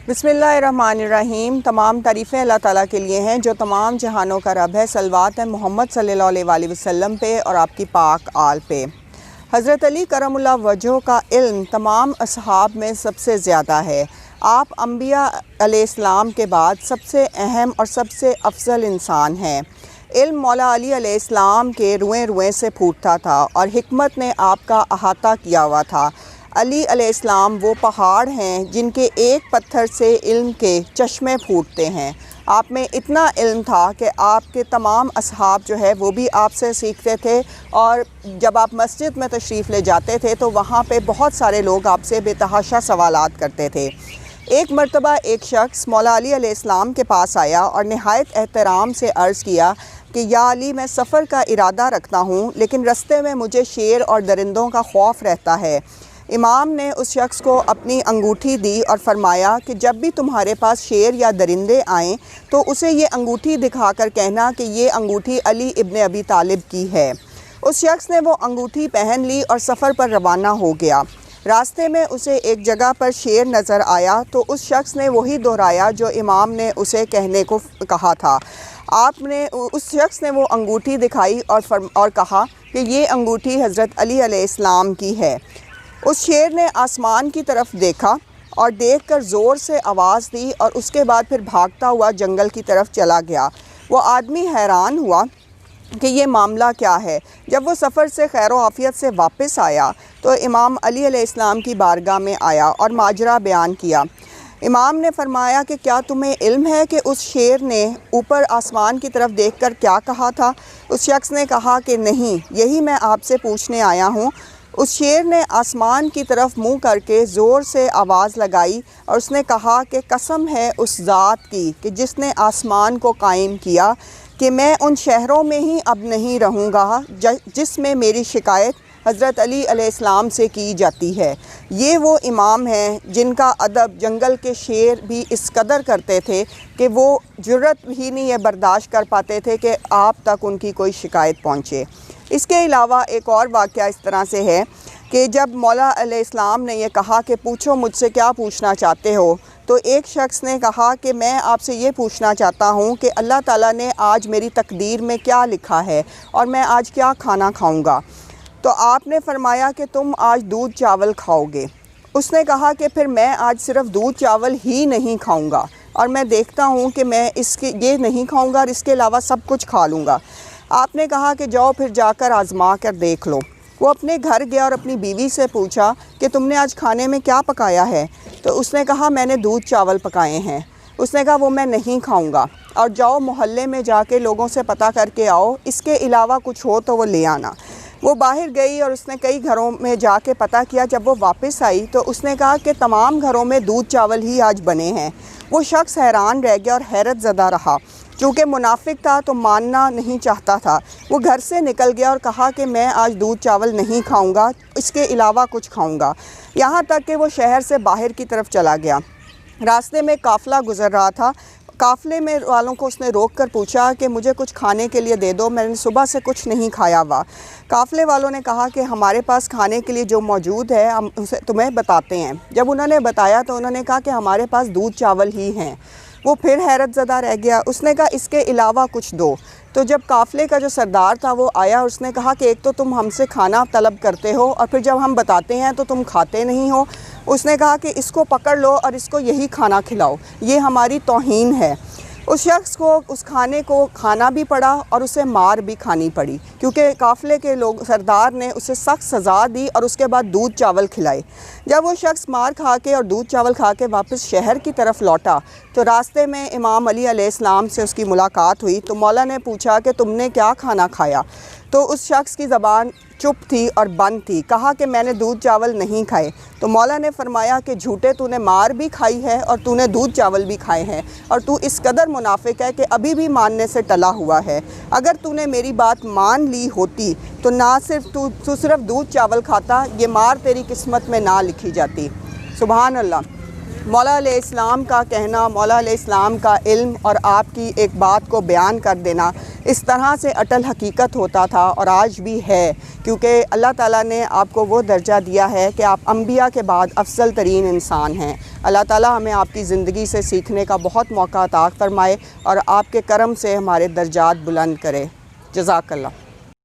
بسم اللہ الرحمن الرحیم۔ تمام تعریفیں اللہ تعالیٰ کے لیے ہیں جو تمام جہانوں کا رب ہے۔ صلوات ہے محمد صلی اللہ علیہ وسلم پہ اور آپ کی پاک آل پہ۔ حضرت علی کرم اللہ وجہہ کا علم تمام اصحاب میں سب سے زیادہ ہے۔ آپ انبیاء علیہ السلام کے بعد سب سے اہم اور سب سے افضل انسان ہیں۔ علم مولا علی علیہ السلام کے روئیں روئیں سے پھوٹتا تھا اور حکمت نے آپ کا احاطہ کیا ہوا تھا۔ علی علیہ السلام وہ پہاڑ ہیں جن کے ایک پتھر سے علم کے چشمے پھوٹتے ہیں۔ آپ میں اتنا علم تھا کہ آپ کے تمام اصحاب جو ہے وہ بھی آپ سے سیکھتے تھے، اور جب آپ مسجد میں تشریف لے جاتے تھے تو وہاں پہ بہت سارے لوگ آپ سے بے تحاشا سوالات کرتے تھے۔ ایک مرتبہ ایک شخص مولا علی علیہ السلام کے پاس آیا اور نہایت احترام سے عرض کیا کہ یا علی، میں سفر کا ارادہ رکھتا ہوں لیکن رستے میں مجھے شیر اور درندوں کا خوف رہتا ہے۔ امام نے اس شخص کو اپنی انگوٹھی دی اور فرمایا کہ جب بھی تمہارے پاس شیر یا درندے آئیں تو اسے یہ انگوٹھی دکھا کر کہنا کہ یہ انگوٹھی علی ابن ابی طالب کی ہے۔ اس شخص نے وہ انگوٹھی پہن لی اور سفر پر روانہ ہو گیا۔ راستے میں اسے ایک جگہ پر شیر نظر آیا تو اس شخص نے وہی دہرایا جو امام نے اسے کہنے کو کہا تھا۔ اس شخص نے وہ انگوٹھی دکھائی اور کہا کہ یہ انگوٹھی حضرت علی علیہ السلام کی ہے۔ اس شیر نے آسمان کی طرف دیکھا اور دیکھ کر زور سے آواز دی اور اس کے بعد پھر بھاگتا ہوا جنگل کی طرف چلا گیا۔ وہ آدمی حیران ہوا کہ یہ معاملہ کیا ہے۔ جب وہ سفر سے خیر و عافیت سے واپس آیا تو امام علی علیہ السلام کی بارگاہ میں آیا اور ماجرا بیان کیا۔ امام نے فرمایا کہ کیا تمہیں علم ہے کہ اس شیر نے اوپر آسمان کی طرف دیکھ کر کیا کہا تھا؟ اس شخص نے کہا کہ نہیں، یہی میں آپ سے پوچھنے آیا ہوں۔ اس شیر نے آسمان کی طرف منہ کر کے زور سے آواز لگائی اور اس نے کہا کہ قسم ہے اس ذات کی کہ جس نے آسمان کو قائم کیا کہ میں ان شہروں میں ہی اب نہیں رہوں گا جس میں میری شکایت حضرت علی علیہ السلام سے کی جاتی ہے۔ یہ وہ امام ہیں جن کا ادب جنگل کے شیر بھی اس قدر کرتے تھے کہ وہ جرأت ہی نہیں یہ برداشت کر پاتے تھے کہ آپ تک ان کی کوئی شکایت پہنچے۔ اس کے علاوہ ایک اور واقعہ اس طرح سے ہے کہ جب مولا علیہ السلام نے یہ کہا کہ پوچھو مجھ سے کیا پوچھنا چاہتے ہو، تو ایک شخص نے کہا کہ میں آپ سے یہ پوچھنا چاہتا ہوں کہ اللہ تعالیٰ نے آج میری تقدیر میں کیا لکھا ہے اور میں آج کیا کھانا کھاؤں گا؟ تو آپ نے فرمایا کہ تم آج دودھ چاول کھاؤ گے۔ اس نے کہا کہ پھر میں آج صرف دودھ چاول ہی نہیں کھاؤں گا، اور میں دیکھتا ہوں کہ میں یہ نہیں کھاؤں گا اور اس کے علاوہ سب کچھ کھا لوں گا۔ آپ نے کہا کہ جاؤ پھر جا کر آزما کر دیکھ لو۔ وہ اپنے گھر گیا اور اپنی بیوی سے پوچھا کہ تم نے آج کھانے میں کیا پکایا ہے؟ تو اس نے کہا میں نے دودھ چاول پکائے ہیں۔ اس نے کہا وہ میں نہیں کھاؤں گا، اور جاؤ محلے میں جا کے لوگوں سے پتہ کر کے آؤ، اس کے علاوہ کچھ ہو تو وہ لے آنا۔ وہ باہر گئی اور اس نے کئی گھروں میں جا کے پتہ کیا۔ جب وہ واپس آئی تو اس نے کہا کہ تمام گھروں میں دودھ چاول ہی آج بنے ہیں۔ وہ شخص حیران رہ گیا اور حیرت زدہ رہا۔ چونکہ منافق تھا تو ماننا نہیں چاہتا تھا۔ وہ گھر سے نکل گیا اور کہا کہ میں آج دودھ چاول نہیں کھاؤں گا، اس کے علاوہ کچھ کھاؤں گا، یہاں تک کہ وہ شہر سے باہر کی طرف چلا گیا۔ راستے میں قافلہ گزر رہا تھا۔ قافلے میں والوں کو اس نے روک کر پوچھا کہ مجھے کچھ کھانے کے لیے دے دو، میں نے صبح سے کچھ نہیں کھایا ہوا۔ قافلے والوں نے کہا کہ ہمارے پاس کھانے کے لیے جو موجود ہے ہم اسے تمہیں بتاتے ہیں۔ جب انہوں نے بتایا تو انہوں نے کہا کہ ہمارے پاس دودھ چاول ہی ہیں۔ وہ پھر حیرت زدہ رہ گیا۔ اس نے کہا اس کے علاوہ کچھ دو۔ تو جب قافلے کا جو سردار تھا وہ آیا، اس نے کہا کہ ایک تو تم ہم سے کھانا طلب کرتے ہو اور پھر جب ہم بتاتے ہیں تو تم کھاتے نہیں ہو۔ اس نے کہا کہ اس کو پکڑ لو اور اس کو یہی کھانا کھلاؤ، یہ ہماری توہین ہے۔ اس شخص کو اس کھانے کو کھانا بھی پڑا اور اسے مار بھی کھانی پڑی، کیونکہ قافلے کے سردار نے اسے سخت سزا دی اور اس کے بعد دودھ چاول کھلائے۔ جب وہ شخص مار کھا کے اور دودھ چاول کھا کے واپس شہر کی طرف لوٹا تو راستے میں امام علی علیہ السلام سے اس کی ملاقات ہوئی۔ تو مولا نے پوچھا کہ تم نے کیا کھانا کھایا؟ تو اس شخص کی زبان چپ تھی اور بند تھی۔ کہا کہ میں نے دودھ چاول نہیں کھائے۔ تو مولا نے فرمایا کہ جھوٹے، تو نے مار بھی کھائی ہے اور تو نے دودھ چاول بھی کھائے ہیں، اور تو اس قدر منافق ہے کہ ابھی بھی ماننے سے ٹلا ہوا ہے۔ اگر تو نے میری بات مان لی ہوتی تو نہ صرف تو صرف دودھ چاول کھاتا، یہ مار تیری قسمت میں نہ لکھی جاتی۔ سبحان اللہ۔ مولا علیہ السلام کا کہنا، مولا علیہ السلام کا علم اور آپ کی ایک بات کو بیان کر دینا اس طرح سے اٹل حقیقت ہوتا تھا اور آج بھی ہے، کیونکہ اللہ تعالیٰ نے آپ کو وہ درجہ دیا ہے کہ آپ انبیاء کے بعد افضل ترین انسان ہیں۔ اللہ تعالیٰ ہمیں آپ کی زندگی سے سیکھنے کا بہت موقع عطا فرمائے اور آپ کے کرم سے ہمارے درجات بلند کرے۔ جزاک اللہ۔